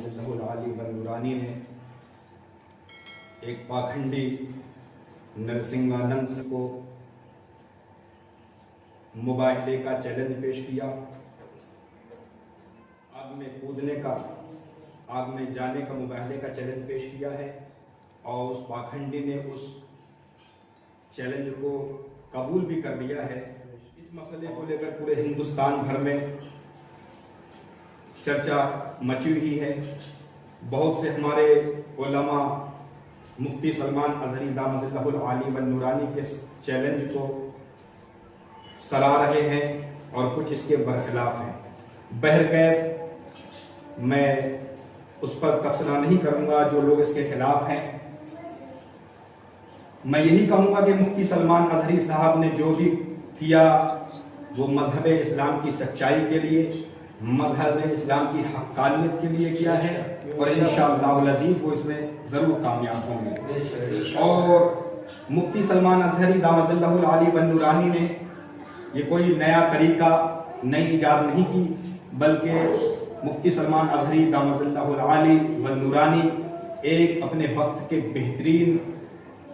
ظلہ العالی والنورانی نے ایک پاکھنڈی نرسنگانند کو مباہلے کا چیلنج پیش کیا، آگ میں کودنے کا، آگ میں جانے کا مباہلے کا چیلنج پیش کیا ہے، اور اس پاکھنڈی نے اس چیلنج کو قبول بھی کر لیا ہے۔ اس مسئلے کو لے کر پورے ہندوستان بھر میں چرچا مچی ہوئی ہے۔ بہت سے ہمارے علماء مفتی سلمان اظہری دامت ظلہ العالی والنورانی کے چیلنج کو سراہ رہے ہیں اور کچھ اس کے برخلاف ہیں۔ بہرکیف میں اس پر تبصرہ نہیں کروں گا جو لوگ اس کے خلاف ہیں۔ میں یہی کہوں گا کہ مفتی سلمان اظہری صاحب نے جو بھی کیا وہ مذہب اسلام کی سچائی کے لیے، مذہب اسلام کی حقانیت کے لیے کیا ہے، اور انشاءاللہ العزیز وہ اس میں ضرور کامیاب ہوں گے۔ اور مفتی سلمان اظہری دامت ظلہ العالی والنورانی نے یہ کوئی نیا طریقہ، نئی ایجاد نہیں کی، بلکہ مفتی سلمان اظہری دامت ظلہ العالی والنورانی ایک اپنے وقت کے بہترین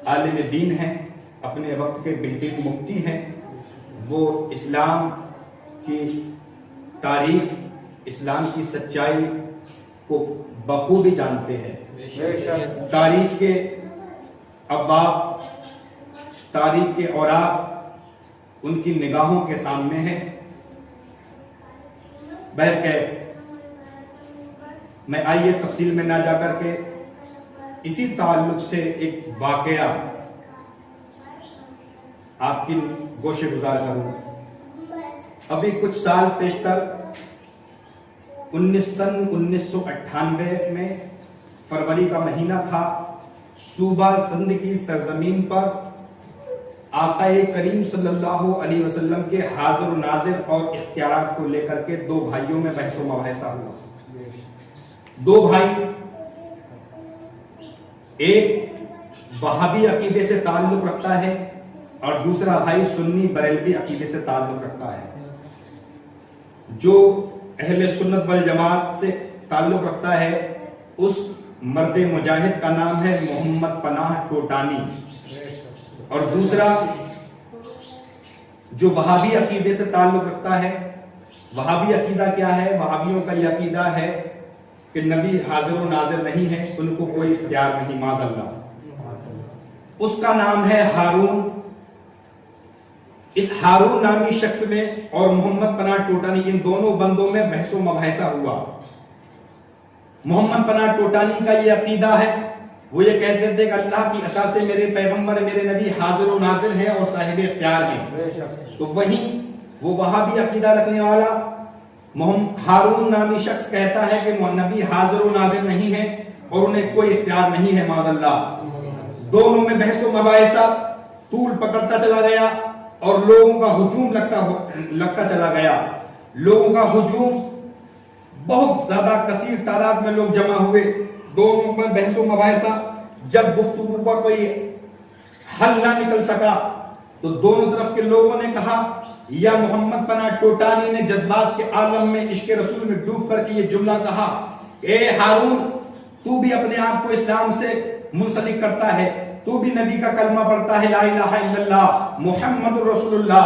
عالم دین ہیں، اپنے وقت کے بہترین مفتی ہیں۔ وہ اسلام کی تاریخ، اسلام کی سچائی کو بخوبی جانتے ہیں۔ تاریخ کے ابواب، تاریخ کے اوراق ان کی نگاہوں کے سامنے ہیں۔ بہرکیف میں آئیے تفصیل میں نہ جا کر کے اسی تعلق سے ایک واقعہ آپ کی گوشے گزار کروں۔ ابھی کچھ سال پیشتر 1998 میں فروری کا مہینہ تھا، صوبہ سندھ کی سرزمین پر آقا کریم صلی اللہ علیہ وسلم کے حاضر و ناظر اور اختیارات کو لے کر کے دو بھائیوں میں بحث و مباحثہ ہوا۔ دو بھائی، ایک وہابی عقیدے سے تعلق رکھتا ہے اور دوسرا بھائی سنی بریلوی عقیدے سے تعلق رکھتا ہے۔ جو اہل سنت والجماعت سے تعلق رکھتا ہے اس مرد مجاہد کا نام ہے محمد پناہ ٹوٹانی، اور دوسرا جو وہابی عقیدے سے تعلق رکھتا ہے، وہابی عقیدہ کیا ہے؟ وہابیوں کا یہ عقیدہ ہے کہ نبی حاضر و ناظر نہیں ہے، ان کو کوئی اختیار نہیں، معاذ اللہ۔ اس کا نام ہے ہارون۔ اس ہارون نامی شخص میں اور محمد پناہ ٹوٹانی، ان دونوں بندوں میں بحث و مباحثہ ہوا۔ محمد پناہ ٹوٹانی کا یہ عقیدہ ہے، وہ یہ کہتے تھے کہ اللہ کی عطا سے میرے پیغمبر، میرے نبی حاضر و ناظر ہیں اور صاحب اختیار ہیں۔ تو وہیں وہ وہابی عقیدہ رکھنے والا ہارون نامی شخص کہتا ہے کہ نبی حاضر و ناظر نہیں ہے اور انہیں کوئی اختیار نہیں ہے، معاذ اللہ۔ دونوں میں بحث و مباحثہ طول پکڑتا چلا گیا اور لوگوں کا ہجوم لگتا چلا گیا۔ لوگوں کا ہجوم، بہت زیادہ کثیر تعداد میں لوگ جمع ہوئے، دونوں میں بحث و مباحثہ۔ جب گفتگو کا کوئی حل نہ نکل سکا تو دونوں طرف کے لوگوں نے کہا، یا محمد پناہ ٹوٹانی نے جذبات کے عالم میں عشق رسول میں ڈوب کر کے یہ جملہ کہا، اے ہارون، تو بھی اپنے آپ کو اسلام سے منسلک کرتا ہے، تو بھی نبی کا کلمہ پڑھتا ہے لا الہ الا اللہ محمد رسول اللہ،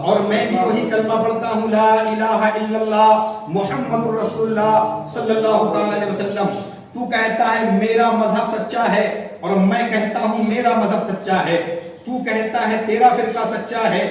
اور میں بھی وہی کلمہ پڑھتا ہوں لا الہ الا اللہ محمد رسول اللہ صلی اللہ تعالی علیہ وسلم۔ تو کہتا ہے میرا مذہب سچا ہے اور میں کہتا ہوں میرا مذہب سچا ہے۔ تو کہتا ہے تیرا فرقہ سچا ہے،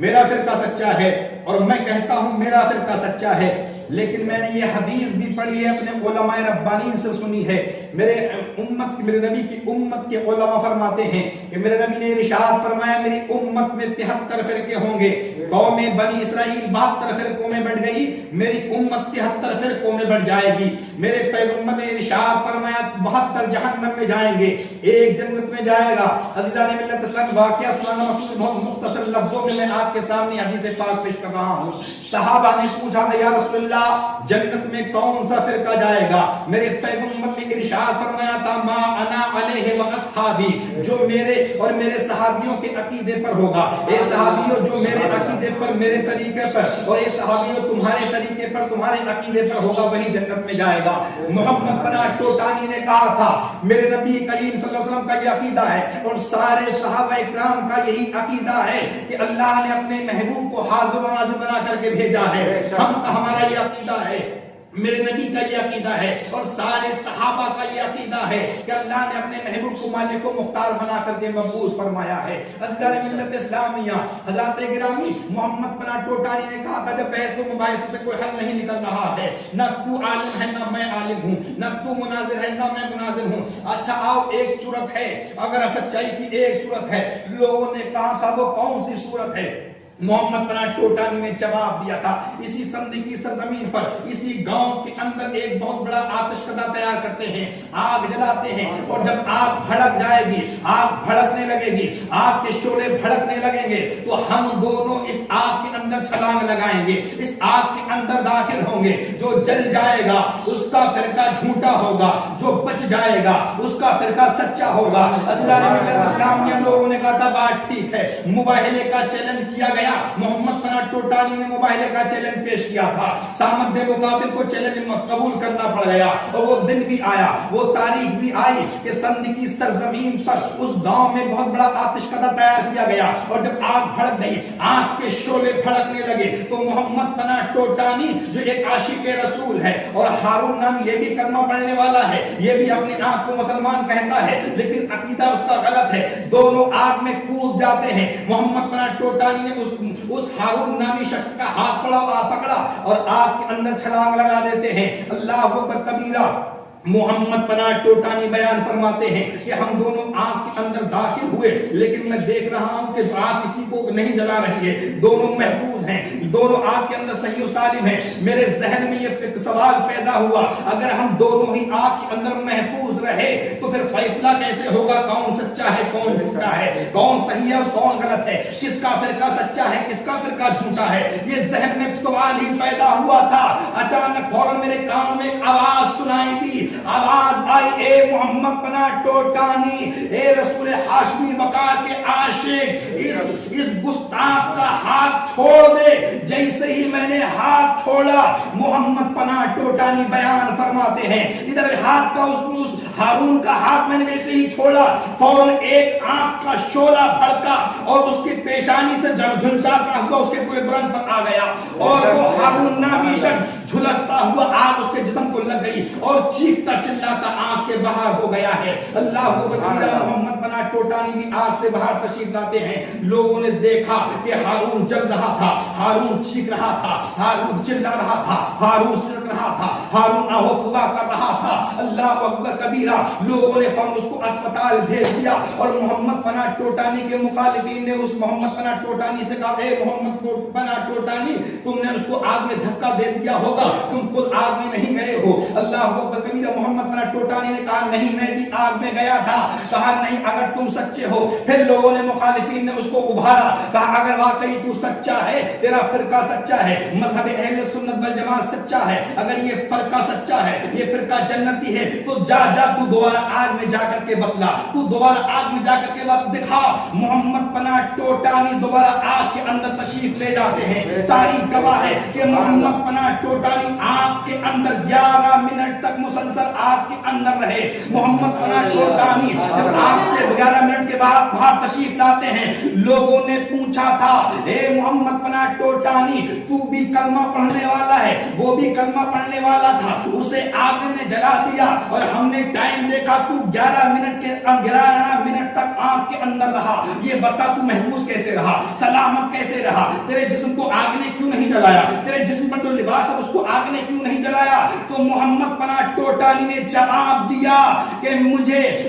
میرا فرقہ سچا ہے، اور میں کہتا ہوں میرا فرقہ سچا ہے۔ لیکن میں نے یہ حدیث بھی پڑھی ہے، اپنے علماء ربانین سے سنی ہے۔ میرے نبی کی امت کے علماء فرماتے ہیں کہ میرے نبی نے ارشاد فرمایا، میری امت میں 73 فرقے ہوں گے۔ قوم بنی اسرائیل 72 فرقوں میں بٹ گئی، میری امت 73 فرقوں میں بٹ جائے گی۔ میرے پیغمبر نے ارشاد فرمایا 72 جہنم میں جائیں گے، ایک جنت میں جائے گا۔ عزیزان ملت اسلام، واقعہ سنانا مقصود، بہت مختصر لفظوں میں میں آپ کے سامنے حدیث پاک پیش کر رہا ہوں۔ صحابہ نے پوچھا تھا یا رسول اللہ اللہ جنت میں کون سا فرقہ جائے گا؟ میرے پیغمبر نے ارشاد فرمایا تھا ما انا علیہ و اصحابی، جو میرے اور میرے صحابیوں کے عقیدے پر ہوگا، اے صحابیوں جو میرے عقیدے پر، میرے طریقے پر، اور اے صحابیوں تمہارے طریقے پر، تمہارے عقیدے پر ہوگا، وہی جنت میں جائے گا۔ محمد پناہ ٹوٹانی نے کہا تھا میرے نبی کریم صلی اللہ علیہ وسلم کا یہ عقیدہ ہے اور سارے صحابہ اکرام کا یہی عقیدہ ہے کہ اللہ نے اپنے محبوب کو حاضر و ناظر بنا کر کے بھیجا ہے۔ ہمارا یہ عقیدہ ہے، میرے نبی کا یہ عقیدہ ہے اور سارے صحابہ کا یہ عقیدہ ہے کہ اللہ نے اپنے محبوب کو مالک و مختار بنا کر کے مبعوث فرمایا ہے۔ اصغر ملت اسلامیہ حضرات گرامی محمد پناہ ٹوٹانی نے کہا تھا جب بحث و مباحثے سے کوئی حل نہیں نکل رہا ہے، نہ تو عالم ہے نہ میں عالم ہوں، نہ تو مناظر ہے نہ میں مناظر ہوں، اچھا آؤ ایک صورت ہے، اگر سچائی کی ایک صورت ہے، لوگوں نے کہا تھا وہ کون سی صورت ہے؟ محمد پناہ ٹوٹانی نے جواب دیا تھا اسی سندھ کی سرزمین پر، اسی گاؤں کے اندر ایک بہت بڑا آتش کدہ تیار کرتے ہیں، آگ جلاتے ہیں، اور جب آگ بھڑک جائے گی، آگ بھڑکنے لگے گی، آگ کے شعلے بھڑکنے لگیں گے تو ہم دونوں اس آگ کے اندر چھلانگ لگائیں گے، اس آگ کے اندر داخل ہوں گے، جو جل جائے گا اس کا فرقہ جھوٹا ہوگا، جو بچ جائے گا اس کا فرقہ سچا ہوگا۔ عزیزان ملت اسلامیہ لوگوں نے کہا تھا بات ٹھیک ہے، مباہلے کا چیلنج کیا گیا، محمد پناہ ٹوٹانی نے مباہلے کا چیلنج پیش کیا تھا، سامد مقابل کو چیلنج قبول کرنا پڑ گیا، اور وہ دن بھی آیا، وہ تاریخ بھی آئی کہ سندھ کی سرزمین پر اس گاؤں میں بہت بڑا آتش کدہ تیار کیا گیا، اور جب آگ بھڑک گئی، آگ کے شعلے بھڑکنے لگے تو محمد پناہ ٹوٹانی جو ایک عاشق رسول ہے اور ہارون نام یہ بھی کلمہ پڑھنے والا ہے، یہ بھی اپنے آپ کو مسلمان کہتا ہے لیکن عقیدہ اس کا غلط ہے، دونوں آگ میں کود جاتے ہیں۔ محمد پناہ ٹوٹانی نے اس ہارون نامی شخص کا ہاتھ پکڑا اور آگ کے اندر چھلانگ لگا دیتے ہیں۔ اللہ اکبر کبیرہ۔ محمد پناہ ٹوٹانی بیان فرماتے ہیں کہ ہم دونوں آگ کے اندر داخل ہوئے لیکن میں دیکھ رہا ہوں کہ آگ کسی کو نہیں جلا رہی ہے، دونوں محفوظ ہیں، دونوں آگ کے اندر صحیح و سالم ہیں۔ میرے ذہن میں یہ سوال پیدا ہوا اگر ہم دونوں ہی آگ کے اندر محفوظ رہے تو پھر فیصلہ کیسے ہوگا کون سچا ہے کون جھوٹا ہے، کون صحیح ہے اور کون غلط ہے، کس کا فرقہ سچا ہے کس کا فرقہ جھوٹا ہے؟ یہ ذہن میں سوال ہی پیدا ہوا تھا، اچانک فوراً میرے کانوں میں ایک آواز سنائی دی، آواز آئی اے محمد پناہ ٹوٹانی، اے رسول ہاشمی وقار کے عاشق، اس گستاخ کا ہاتھ چھوڑ دے۔ جیسے ہی میں نے ہاتھ چھوڑا محمد پناہ ٹوٹانی بیان فرماتے ہیں ادھر ہاتھ کا اس ہارون کا ہاتھ میں نے جیسے ہی چھوڑا فوراً ایک آنکھ کا شعلہ بھڑکا اور اس کی پیشانی سے جھلساتا ہوا اس کے پورے بدن پر آ گیا اور وہ ہارون نامی شخص جھلستا ہوا آگ اس کے جسم کو لگ گئی اور چیختا چلاتا آگ کے باہر ہو گیا ہے۔ اللہ کو بتایا محمد پناہ ٹوٹانی بھی آگ سے باہر تشریف لاتے ہیں۔ لوگوں نے دیکھا کہ ہارون جل رہا تھا، ہارون چیخ رہا تھا، ہارون چلا رہا تھا، ہارون سرک رہا تھا، ہارون آہو فغا کر رہا تھا۔ اللہ اکبر کبیرہ۔ لوگوں نے فوراً اس کو اسپتال بھیج دیا اور محمد پناہ ٹوٹانی کے مخالفین نے اس محمد پناہ ٹوٹانی سے کہا اے محمد پناہ ٹوٹانی تم نے اس کو آگ میں دھکا دے دیا ہوگا، تم خود آگ میں نہیں گئے ہو۔ اللہ اکبر کبیرہ۔ محمد پناہ ٹوٹانی نے کہا نہیں میں بھی آگ میں گیا تھا۔ کہا نہیں اگر تم سچے ہو، پھر لوگوں نے مخالفین نے اس کو ابھارا، کہا اگر واقعی تو سچا ہے، تیرا فرقہ سچا ہے، مذہب اہل سنت والجماعت سچا ہے، اگر یہ فرقہ سچا ہے، یہ فرقہ جنتی ہے تو جا تو دوبارہ آگ میں جا کر کے بتلا، تو دوبارہ آگ میں جا کر کے دکھا۔ محمد پناہ ٹوٹانی دوبارہ آگ کے اندر تشریف لے جاتے ہیں۔ تاریخ گواہ ہے کہ محمد پناہ ٹوٹانی آگ کے اندر 11 منٹ تک مسلسل آگ کے اندر رہے۔ محمد پناہ ٹوٹانی جب آگ سے 11 منٹ کے بعد باہر تشریف لاتے ہیں، لوگوں نے پوچھا تھا اے محمد پناہ ٹوٹانی تو بھی کلمہ پڑھنے والا ہے؟ وہ بھی کلمہ پڑھنے والا تھا، اسے آگ نے جلا دیا اور ہم نے ٹائم دیکھا تو 11 منٹ تک آگ کے اندر رہا، یہ بتا تو محفوظ کیسے رہا، سلامت کیسے رہا؟ تیرے جسم کو آگ نے کیوں نہیں جلایا؟ تیرے جسم پر جو لباس ہے اس کو آگ نے کیوں نہیں جلایا؟ تو محمد پناہ ٹوٹانی نے جواب دیا کہ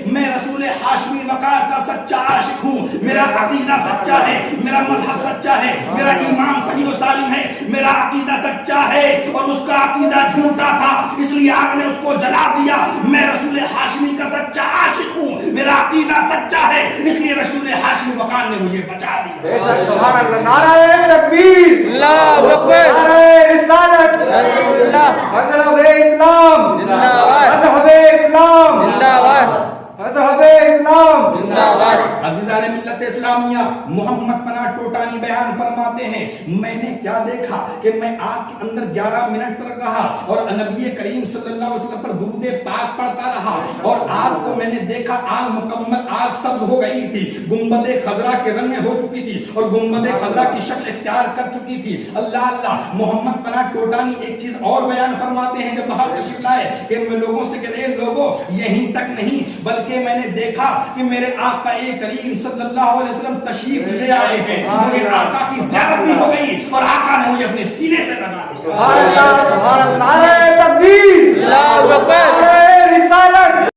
میں رسول ہاشمی وقار کا سچا عاشق ہوں، میرا عقیدہ سچا ہے، میرا مذہب سچا ہے، میرا ایمان صحیح و سالم ہے، میرا عقیدہ سچا ہے اور اس کا عقیدہ جھوٹا تھا، اس لیے آگ نے اس کو جلا دیا میں رسول ہاشمی کا سچا عاشق ہوں، میرا عقیدہ سچا ہے، اس لیے رسول ہاشمی وقان نے مجھے بچا دیا۔ سبحان اللہ، نعرہ تکبیر، اللہ اکبر، نعرہ رسالت، رسول اللہ، مذہب اسلام زندہ باد، مذہب اسلام زندہ باد، مذہب اسلام زندہ باد۔ عزیزان ملت اسلامیہ، محمد پناہ ٹوٹانی بیان فرماتے ہیں میں نے کیا دیکھا کہ میں آگ کے اندر 11 منٹ تک رہا اور نبی کریم صلی اللہ علیہ وسلم پر درود پاک پڑھتا رہا، اور آگ کو میں نے دیکھا آگ مکمل آگ سبز ہو گئی تھی، گنبد خضرا کے رنگ میں ہو چکی تھی اور گنبد خضرا کی شکل اختیار کر چکی تھی۔ اللہ اللہ، محمد پناہ ٹوٹانی ایک چیز اور بیان فرماتے ہیں جب باہر تشریف لائے کہ میں لوگوں سے کہتے ہیں لوگوں یہیں تک نہیں بلکہ میں نے دیکھا کہ میرے آقا کریم صلی اللہ علیہ وسلم تشریف لے آئے ہیں، مجھے آقا کی زیارت بھی ہو گئی اور آقا نے مجھے اپنے سینے سے لگا دیا۔ سبحان اللہ، سبحان اللہ، نعرہ تکبیر، اللہ اکبر، نعرہ رسالت۔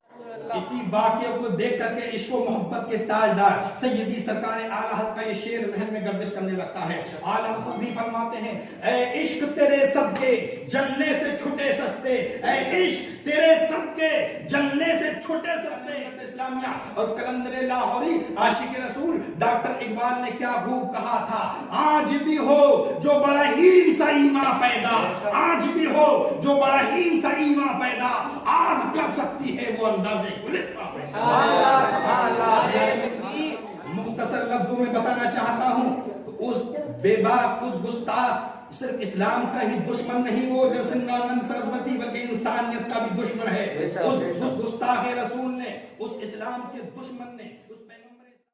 اسی واقعے کو دیکھ کر کے عشق و محبت کے تاجدار سیدی سرکار اعلیٰ حضرت کا یہ شعر ذہن میں گردش کرنے لگتا ہے۔ عالم خود بھی فرماتے ہیں اے عشق تیرے صدقے جننے سے چھٹے سستے، اے عشق تیرے صدقے جننے سے چھٹے سستے۔ اسلامیہ اور کلندر لاہوری عاشق رسول ڈاکٹر اقبال نے کیا خوب کہا تھا، آج بھی ہو جو براہیم سا ایمان پیدا، آج بھی ہو جو براہیم سا ایمان پیدا، آج کر سکتی ہے وہ اندازے مختصر لفظوں میں بتانا چاہتا ہوں اس بے باک، اس گستاخ صرف اسلام کا ہی دشمن نہیں، وہ نرسنگانند سرسوتی بلکہ انسانیت کا بھی دشمن ہے۔ اس گستاخ رسول نے، اس اسلام کے دشمن نے، اس